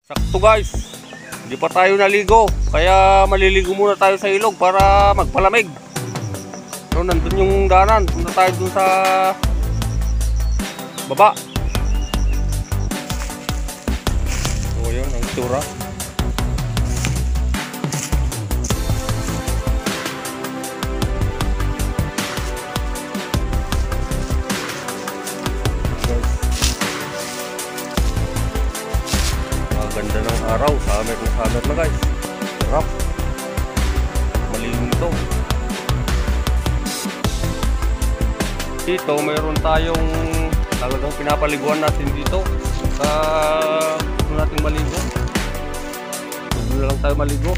Sakto guys, hindi pa tayo naligo, kaya maliligo muna tayo sa ilog para magpalamig. So nandun yung daanan, punta tayo dun sa baba. So yun ang itsura. Ganda ng araw, summer na guys. Sarap. Malilim ito. Dito mayroon tayong talagang pinapaliguan natin dito sa gusto nating maligo. Dito na lang tayo maligo.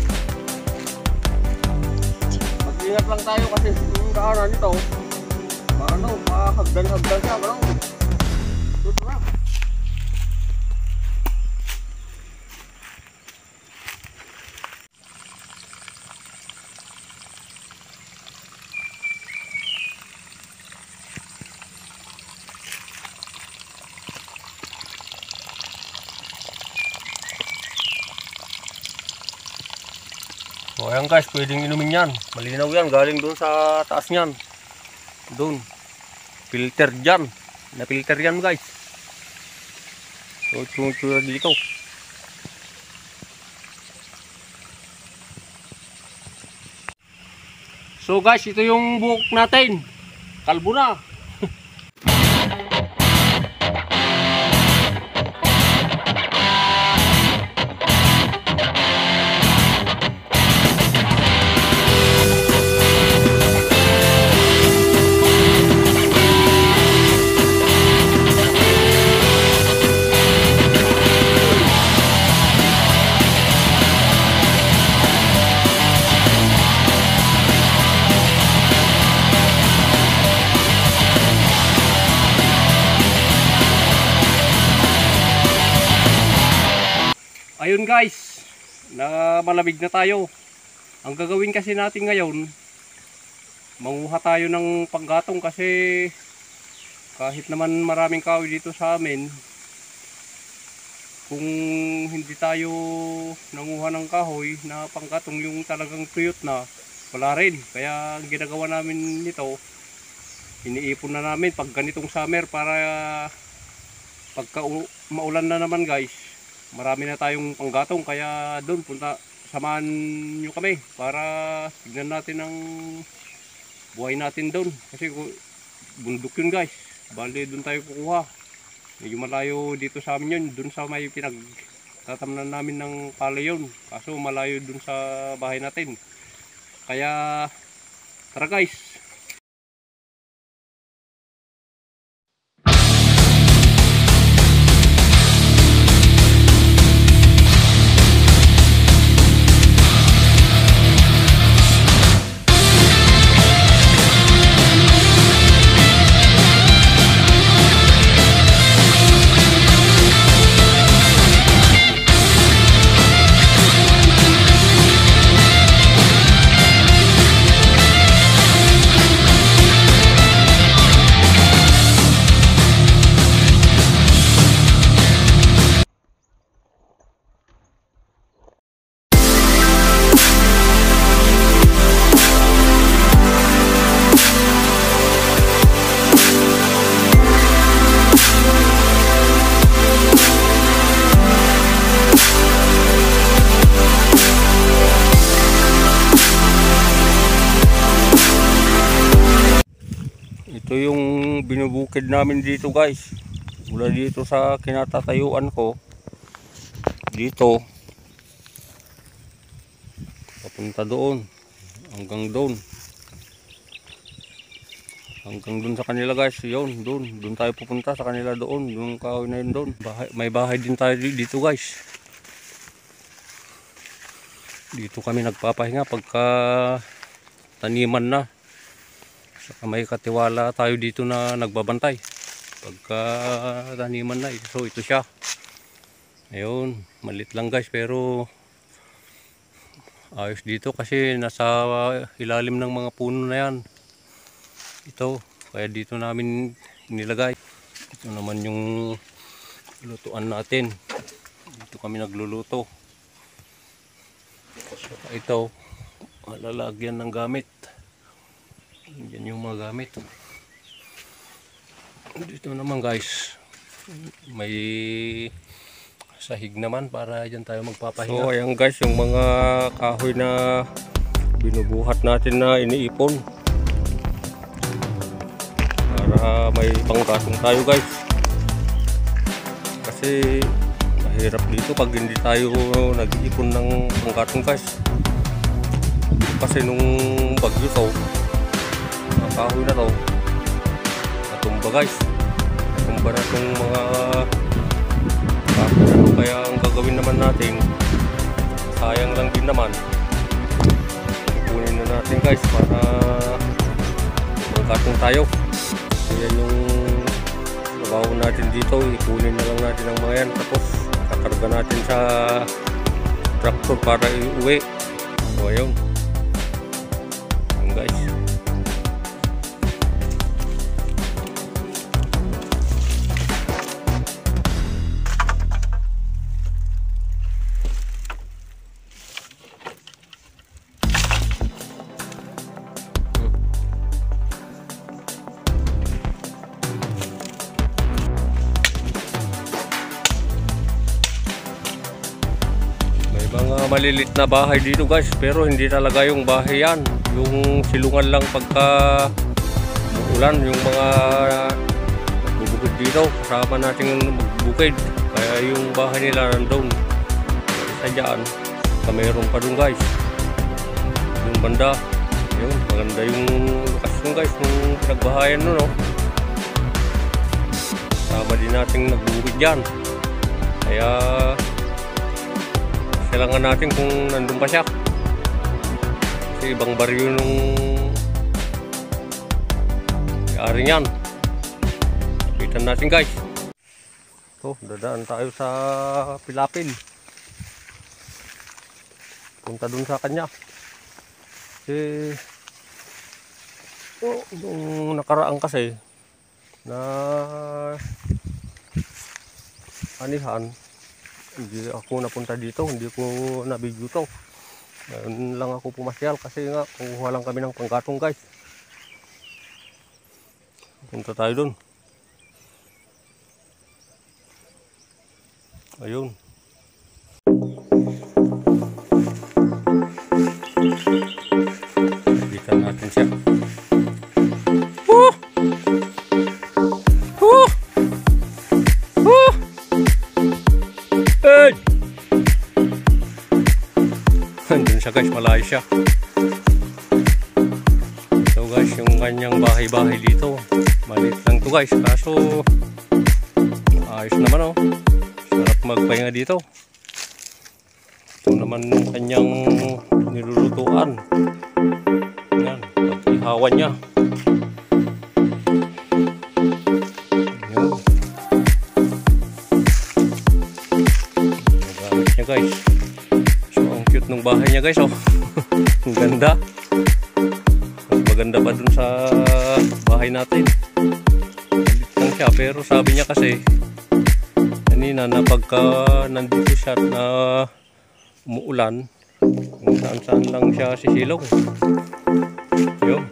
Mag-ingat lang tayo kasi yung daanan nito mahagdan-hagdan siya, bro. Dito na. So ayan guys, pwedeng inumin yan. Malinaw yan, galing doon sa taas niyan. Doon. Filter dyan. Na-filter yan guys. So itsura dito. So guys, ito yung buhok natin. Kalbo na. Ayun guys, na malamig na tayo. Ang gagawin kasi natin ngayon, manguha tayo ng panggatong kasi kahit naman maraming kahoy dito sa amin, kung hindi tayo nanguha ng kahoy na panggatong yung talagang tuyot na, wala rin. Kaya ang ginagawa namin nito, iniipon na namin pag ganitong summer para pagka maulan na naman guys, marami na tayong panggatong. Kaya doon samahan nyo kami para tignan natin ang buhay natin doon, kasi bundok yun guys. Bali doon tayo kukuha, medyo malayo dito sa amin yun, doon sa may pinagtatamnan namin ng palay yun, kaso malayo doon sa bahay natin. Kaya tara guys. Ito yung binubukid namin dito guys. Mula dito sa kinatatayuan ko, dito papunta doon hanggang doon. Hanggang dun sa kanila guys, yun, dun tayo pupunta sa kanila doon, yung kahoy na yun doon. May bahay din tayo dito guys. Dito kami nagpapahinga pagka taniman na. Saka may katiwala tayo dito na nagbabantay. Pagka taniman na, so ito siya. Ayun, malit lang guys pero ayos dito kasi nasa ilalim ng mga puno na yan. Ito, kaya dito namin nilagay. Ito naman yung lutuan natin. Dito kami nagluluto. So, ito, lalagyan ng gamit. Yan yung mga gamit. Dito naman guys, may sahig naman para dyan tayo magpapahinga. So ayan guys, yung mga kahoy na binubuhat natin na iniipon. Para may panggatong tayo guys. Kasi mahirap dito pag hindi tayo nag-iipon ng panggatong guys. Kasi nung bagyo to, ang kahoy na to, natumba guys. Natumba na itong mga kahoy na to. Kaya ang gagawin naman natin, sayang lang din naman. Ipunin na natin guys para panggatong tayo. Yan yung trabaho natin dito, ipunin na lang natin ang mga yan tapos kakarga natin sa traktor para iuwi. So ayun, guys. Mga malilit na bahay dito guys, pero hindi talaga yung bahay yan, yung silungan lang pagka ulan, yung mga nagbubukid dito kasama natin magbukid, kaya yung bahay nila nandun. Isa dyan, mayroon pa dun guys, yung banda. Yun, maganda yung lokasyon guys ng pinagbahayan nun, no? Kasama din natin nagbukid dyan, kaya kailangan natin kung nandun pa siya kasi ibang baryo nung may-ari niyan. Kapitan natin guys. So dadaan tayo sa Pilapil, punta dun sa kanya kasi yung nakaraan kasi na anihan, hindi ako napunta dito, hindi ko na-video to. Ngayon lang ako pumasyal kasi nga kukuha lang kami ng panggatong guys. Punta tayo dun. Ayun. Kita natin siya. Andun siya guys, malayo siya. Ito guys, yung kanyang bahay-bahay dito. Maliit lang to guys, kaso ayos naman, oh. Sarap magpahinga dito. Ito naman yung kanyang nilulutuan. Yan, pag-ihawan niya. Yun. Nagamit niya guys. Cute ng bahay niya guys, oh. Ang ganda. Mas maganda pa dun sa bahay natin. Malit lang siya, pero sabi niya kasi kanina na pagka nandito siya na umuulan, kung saan lang siya sisilong. Yun.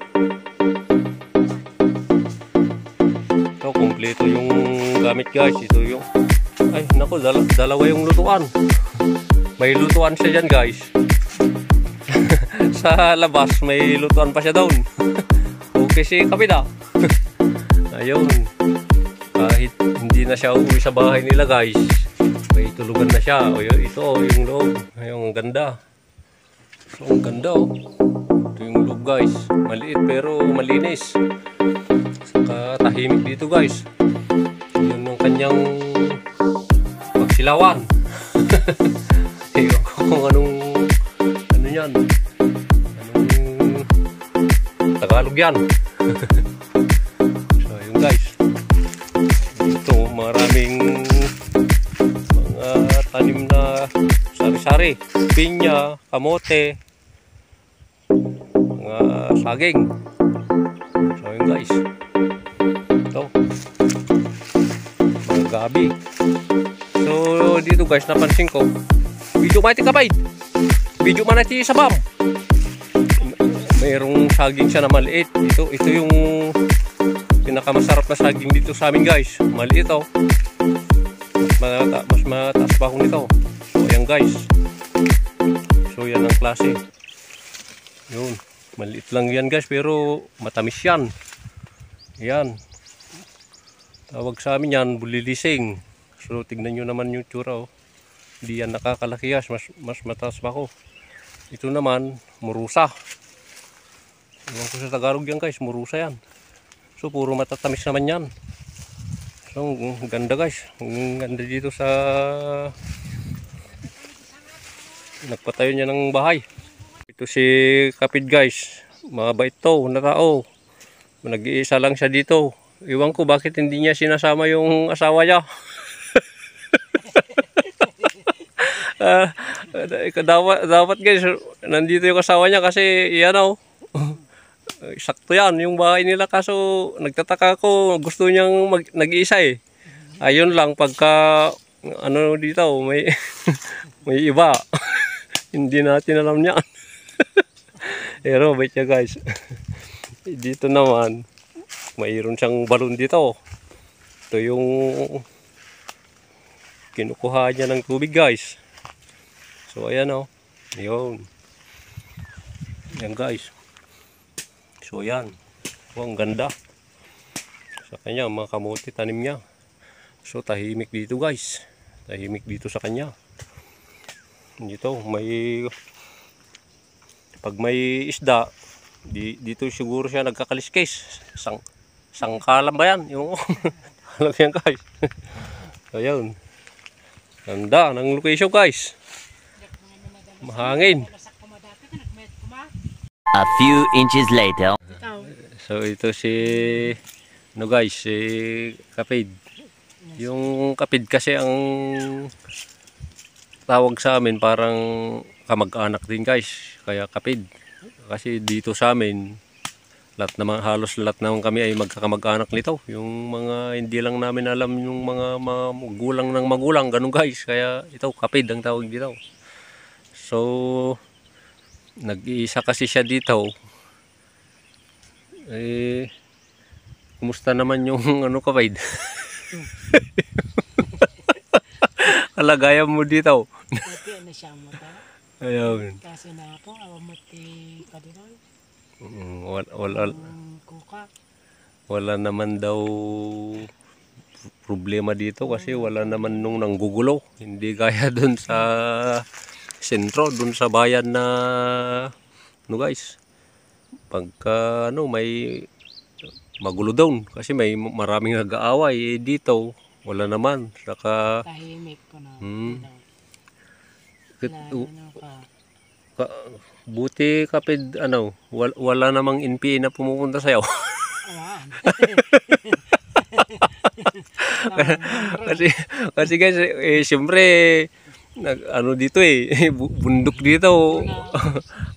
So kompleto yung gamit guys. Ito yung, ay naku, dalawa yung lutuan. May lutuan siya dyan guys. Sa labas may lutuan pa siya doon. Okay si kapida. Ayun. Kahit hindi na siya uuwi sa bahay nila guys, may tulugan na siya. O, ito yung loob. Ayun, ang ganda. So, ang ganda, oh. Ito yung loob guys. Maliit pero malinis. Napakatahimik dito guys. Yun ang kanyang pagsilawan. Ewan ko kung anong ano yan. Anong Tagalog yan. So yun guys. Dito maraming mga tanim na sari-sari. Pinya, kamote, mga saging. So yun guys. Ito. Mga gabi. So dito guys napansin ko. Video mati kapay. Video manati sa bam. Mayroong saging siya na maliit. Ito yung pinakamasarap na saging dito sa amin guys. Maliit oh. Mas mataas pa ako nito. So ayan guys. So yan ang klase. Yun. Maliit lang yan guys pero matamis yan. Yan. Tawag sa amin yan bulilising. So tignan nyo naman yung tsura oh. Hindi yan nakakalakiyas. Mas mataas pa ako. Ito naman murusa. Ewan ko sa Tagalog yan guys. Murusa yan. So puro matatamis naman yan. So ang ganda guys. Ang ganda dito sa nagpatayo niya ng bahay. Ito si Kapid guys. Mabait to na tao. Nag-iisa lang siya dito. Iwan ko bakit hindi niya sinasama yung asawa niya. Dapat guys nandito yung asawa niya kasi yan oh. Sakto yan yung bahay nila kaso nagtataka ko gusto niyang nag-iisa eh. Ayun lang pagka ano dito may may iba. Hindi natin alam niyan. Pero bait niya guys. Dito naman mayroon siyang balon dito. Ito yung kinukuha niya ng tubig guys. So ayan oh. Yun. Yan guys. So yan. Oh, ang ganda. Sa kanya mga kamote tanim niya. So tahimik dito guys. Tahimik dito sa kanya. Dito may pag may isda dito siguro siya nagkakaliskis. Sangkalan ba yan? Yung alam yan guys. So yun. Ganda ng location guys. Mahangin. A few inches later. So ito si no guys, si Kapid. Yung Kapid kasi ang tawag sa amin parang kamag-anak din guys. Kaya Kapid. Kasi dito sa amin halos lahat naman kami ay magkakamag-anak nito. Yung mga hindi lang namin alam yung mga magulang ng magulang ganun guys. Kaya ito Kapid ang tawag dito. So nag-iisa kasi siya dito. Eh kumusta naman yung ano Kapid? Kalagayan mo dito. Ano siya mo ta? Ayun. Kasi na ako, awamati kadiroy. Wala naman daw problema dito kasi wala naman nung nanggugulo. Hindi gaya dun sa sentro, dun sa bayan na no guys. Pagka ano may magulo doon kasi may maraming nag-aaway dito wala naman saka tahimik ko na. Buti Kapid ano wala namang NPA na pumupunta sa'yo. kasi guys siyempre ano dito bundok dito.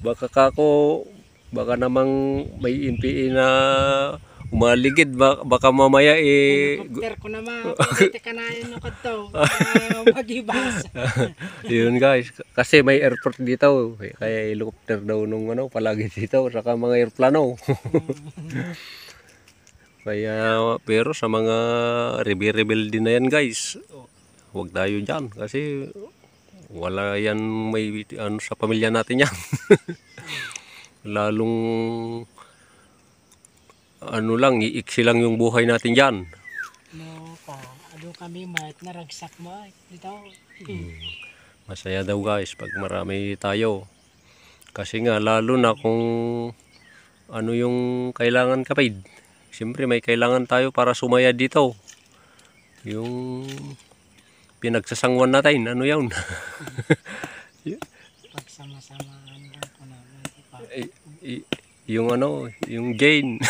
baka namang may NPA na umaligid baka mamaya helicopter ko naman pwede ka na yun kadto magibas. Yun guys kasi may airport dito kaya helicopter daw nung ano palagi dito saka mga airplano. Kaya pero sa mga rebel din na yan guys huwag tayo dyan kasi wala yan may ano sa pamilya natin yan. Lalong ano lang, iiksi lang yung buhay natin dyan. No pa, ano kami mat naragsak mo dito. Masaya daw guys pag marami tayo. Kasi nga lalo na kung ano yung kailangan Kapid. siyempre may kailangan tayo para sumaya dito. Yung pinagsasangwan natin, ano yun? Pagsama-samaan lang po namin. Yung ano, yung Jane.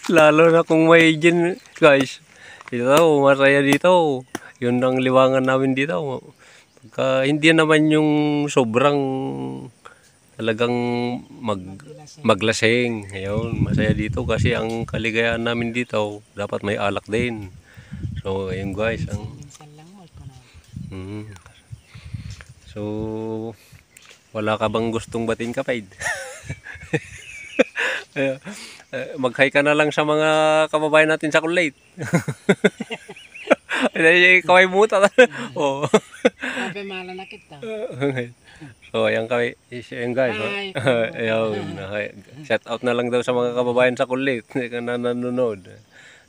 Lalo na kung may Jane, guys. Ito, masaya dito. Yun ang liwangan namin dito. Pagka hindi naman yung sobrang talagang maglasing. Ayun, masaya dito kasi ang kaligayahan namin dito, dapat may alak din. So, ayun guys. Minsan lang mo po namin. So, wala ka bang gustong batiin ka, Paid? Mag-hi ka na lang sa mga kababayan natin sa Kulate. Kaway muta. Oo. Sabi mala na kita. So, ayan kami. Ayan guys. Hi. Ayun. Shout out na lang daw sa mga kababayan sa Kulate na nanonood.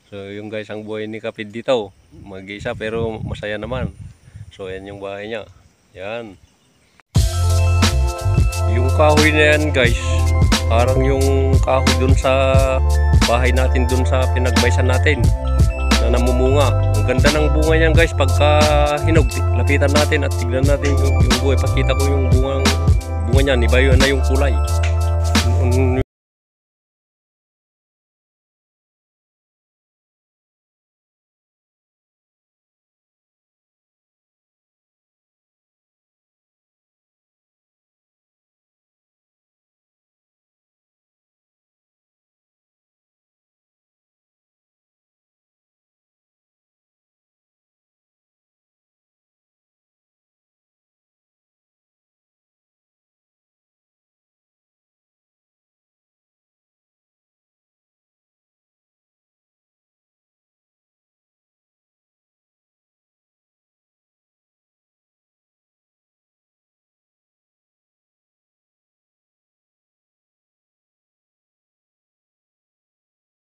So, yung guys, ang buhay ni Kapid dito. Mag-isa pero masaya naman. So, ayan yung bahay niya. Yan. Yung kahoy na yan guys, parang yung kahoy dun sa bahay natin, dun sa pinagmaysan natin na namumunga. Ang ganda ng bunga niyan guys pagka hinog. Lapitan natin at tignan natin yung buhay. Pakita ko yung bunga niyan, iba yun na yung kulay.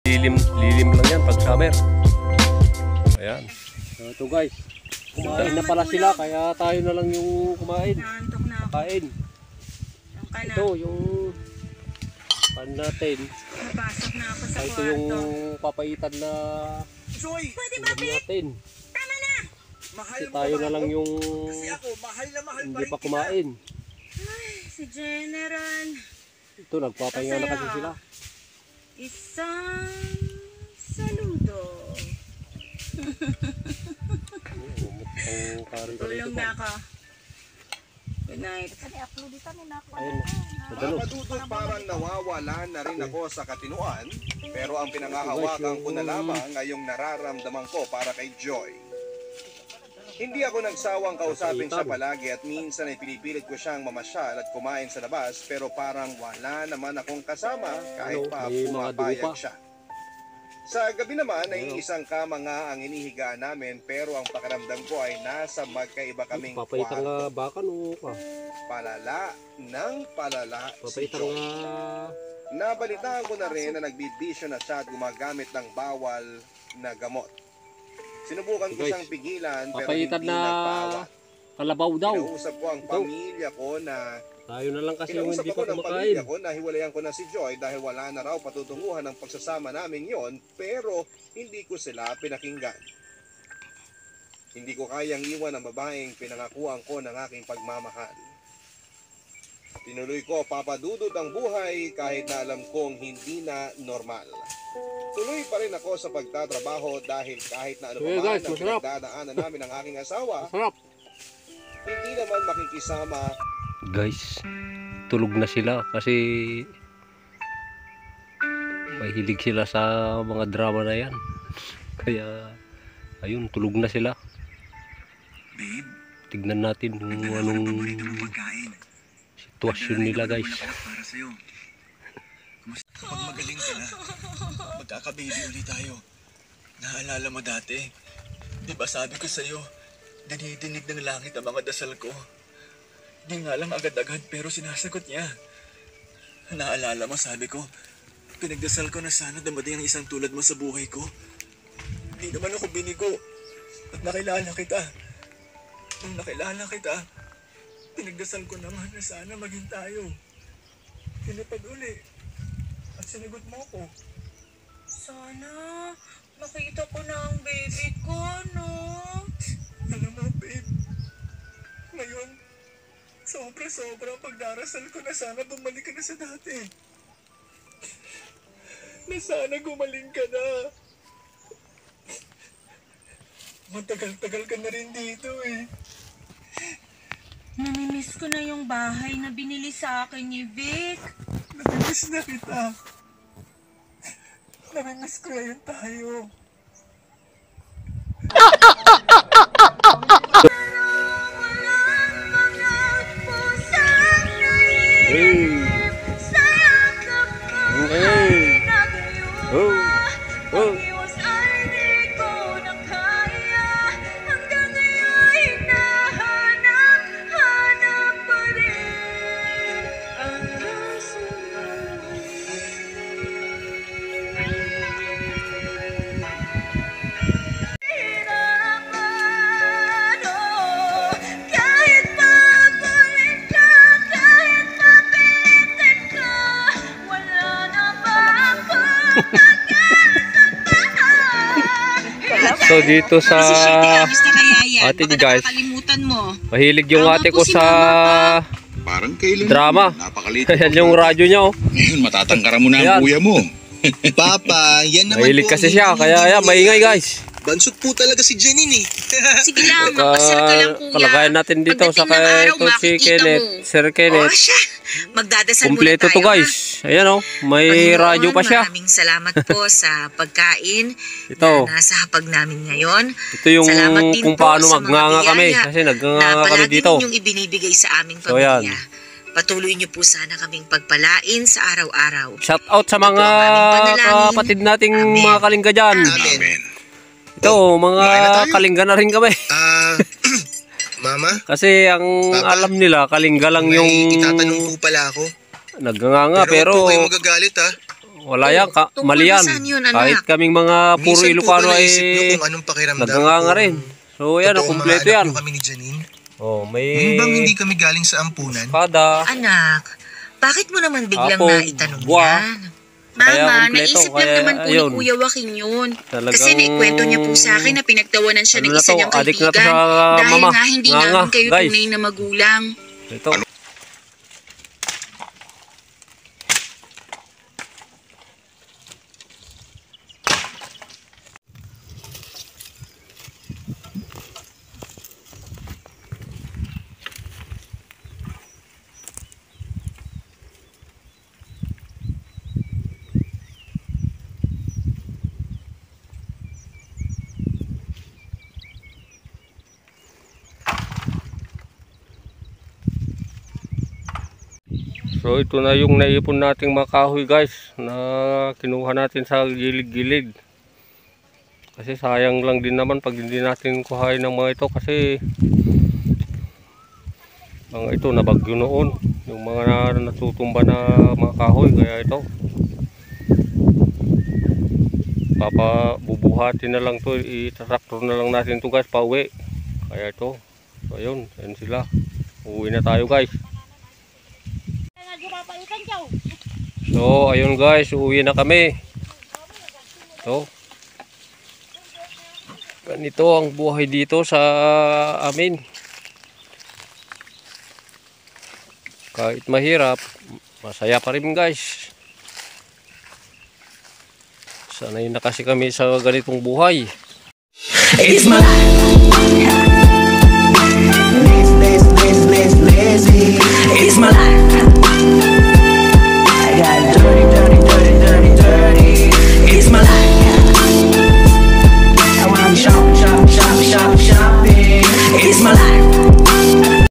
Lilim lang yan pag summer. Ayan. So ito guys, kumain na pala sila kaya tayo na lang yung kumain. Naantok na ako. Kain. Yung ka na. Ito yung pan natin. Napasok na ako sa Ito kwarto. yung papaitan na Joy, Pwede ba, ulam Pete? natin. Tama na! mahal Kasi mo tayo ba na lang ako? yung Kasi ako, mahal na mahal hindi pa rin pa kita. kumain. Ay, si General. Ito nagpapahinga na kasi Masaya. sila. Isang saludo. Ang karin ka Tulong dito na pa. ako. Good night. Ayun, madalo. Papadudod parang nawawala na rin ako sa katinuan, pero ang pinangahawakan ko na lamang ay yung nararamdaman ko para kay Joy. Hindi ako nagsawang kausapin siya palagi at minsan ay pinipilit ko siyang mamasyal at kumain sa labas, pero parang wala naman akong kasama kahit pa May mga pumapayag dugo pa. siya. Sa gabi naman ay isang kama nga ang inihigaan namin, pero ang pakiramdam ko ay nasa magkaiba kaming Papaitan kwarto. nga baka no ka. Palala ng palala si Papaitan Joy. nga Nabalitaan ko na rin na nagbibisyo na siya at gumagamit ng bawal na gamot. Sinubukan ko Guys, siyang pigilan pero papaitan hindi na nagpaawa. kalabaw daw. Kinausap ko ang pamilya ko na Tayo na lang kasi yung Kinausap hindi ako pa ng kumakain. pamilya ko na hiwalayan ko na si Joy dahil wala na raw patutunguhan ng pagsasama namin yon, pero hindi ko sila pinakinggan. Hindi ko kayang iwan ang babaeng pinangakuan ko ng aking pagmamahal. Tinuloy ko papadudod ang buhay kahit na alam kong hindi na normal. Tuloy pa rin ako sa pagtatrabaho dahil kahit na ano pa Hey man guys, ang masarap. pinagdadaanan namin ng aking asawa, Sarap. hindi naman makikisama. Guys, tulog na sila kasi mahilig sila sa mga drama na yan. Kaya ayun, tulog na sila. Babe, Tignan natin kung anong paborito mong pagkain. sitwasyon nila guys. Para sa'yo. Kumusta? Pag magaling ka na, magkaka-baby ulit tayo. Naalala mo dati, di ba sabi ko sa'yo, dinidinig ng langit ang mga dasal ko. Di nga lang agad-agad pero sinasagot niya. Naalala mo sabi ko, pinagdasal ko na sana dumating ang isang tulad mo sa buhay ko. Di naman ako binigo at nakilala kita. Nung nakilala kita, pinagdasal ko naman na sana maging tayo. Tinapad uli. At sinagot mo ko. Sana makita ko na ang baby ko, no? Alam mo, babe, ngayon, sobra-sobra pagdarasal ko na sana bumalik ka na sa dati. Na sana gumaling ka na. Matagal-tagal ka na rin dito eh. Namimiss ko na yung bahay na binili sa akin ni Vic. Namimiss na kita. Namimiss ko ngayon tayo. So dito sa atin guys, mahilig yung ate ko sa Parang kailan drama. Ayan yung radyo niya oh. Ngayon matatangkaran mo na Ayan. ang kuya mo. Papa, yan naman Mahilig po kasi ang siya, kaya yan, maingay guys. Bansot po talaga si Janine eh. Sige lang, magpasal ka lang kuya. Kalagayan natin dito sa Pagdating ng kay araw, ito si makikita Kenneth, mo. Sir Oh, Kenneth. siya. Magdadasal muna Kompleto tayo, to guys. Ayan oh, may Panginoon, radyo pa siya. Maraming salamat po sa pagkain Ito. na nasa hapag namin ngayon. Ito yung Salamat din kung po paano sa mga magnganga kami. biyaya Kasi na nagnganga kami palagi dito. ninyong ibinibigay sa aming So, yan. pamilya. Patuloy niyo po sana kaming pagpalain sa araw-araw. Shout out sa mga Ito ang aming panalangin. kapatid nating Amen. mga kalingga dyan. Amen. Ito, mga kumain na tayo. kalingga na rin kami. Mama, Kasi ang Papa, alam nila, kalingga lang yung itatanong po pala ako. nagnganga. Pero huwag po kayo magagalit ha. wala yan, Tungkol mali ba yan. saan yun, anak? Kahit kaming mga puro Minsan po Ilocano ba ay naisip niyo kung anong pakiramdam nagnganga kung rin. So yan, totoong kumpleto mga anak yan. niyo kami ni Janine? Oh, Ngayon may bang hindi kami galing sa ampunan? kada. Anak, bakit mo naman biglang Apo, naitanong buwa. yan? Kaya Mama, kumpleto, naisip lang kaya naman po ayun. ni Kuya Joaquin yun. Talagang- Kasi naikwento niya po sa akin na pinagtawanan siya Ano ng na isa to, niyang adik na to kaibigan. sa Dahil mama. nga hindi Nga, namin kayo guys. tunay na magulang. Ito. So ito na yung naipon nating mga kahoy guys na kinuha natin sa gilid-gilid. Kasi sayang lang din naman pag hindi natin kuhain ng mga ito kasi mga ito nabagyo noon. Yung mga natutumba na mga kahoy kaya ito. Bubuhatin na lang to, i-tractor na lang natin to guys pauwi. Kaya ito. So ayun, ayun sila. Uwi na tayo guys. So ayun guys, uwi na kami. Ito. Ganito ang buhay dito sa amin. Kahit mahirap, masaya pa rin guys. Sanay na kasi kami sa ganitong buhay. It's my life. It's my life. I got dirty, dirty, dirty, dirty, dirty. It's my life. Now I'm shopping, shopping, shopping, shopping, shopping. It's my life.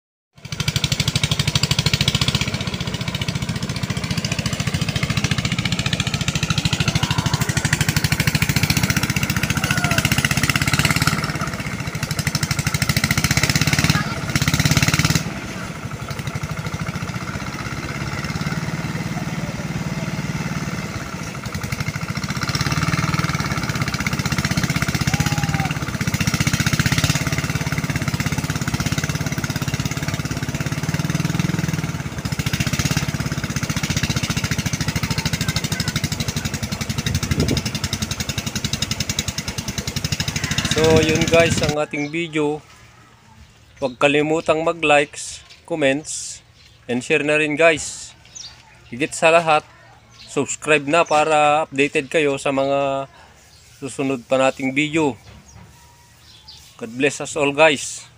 So yun guys ang ating video. Huwag kalimutang mag-likes, comments, and share na rin guys. Higit sa lahat, subscribe na para updated kayo sa mga susunod pa nating video. God bless us all guys.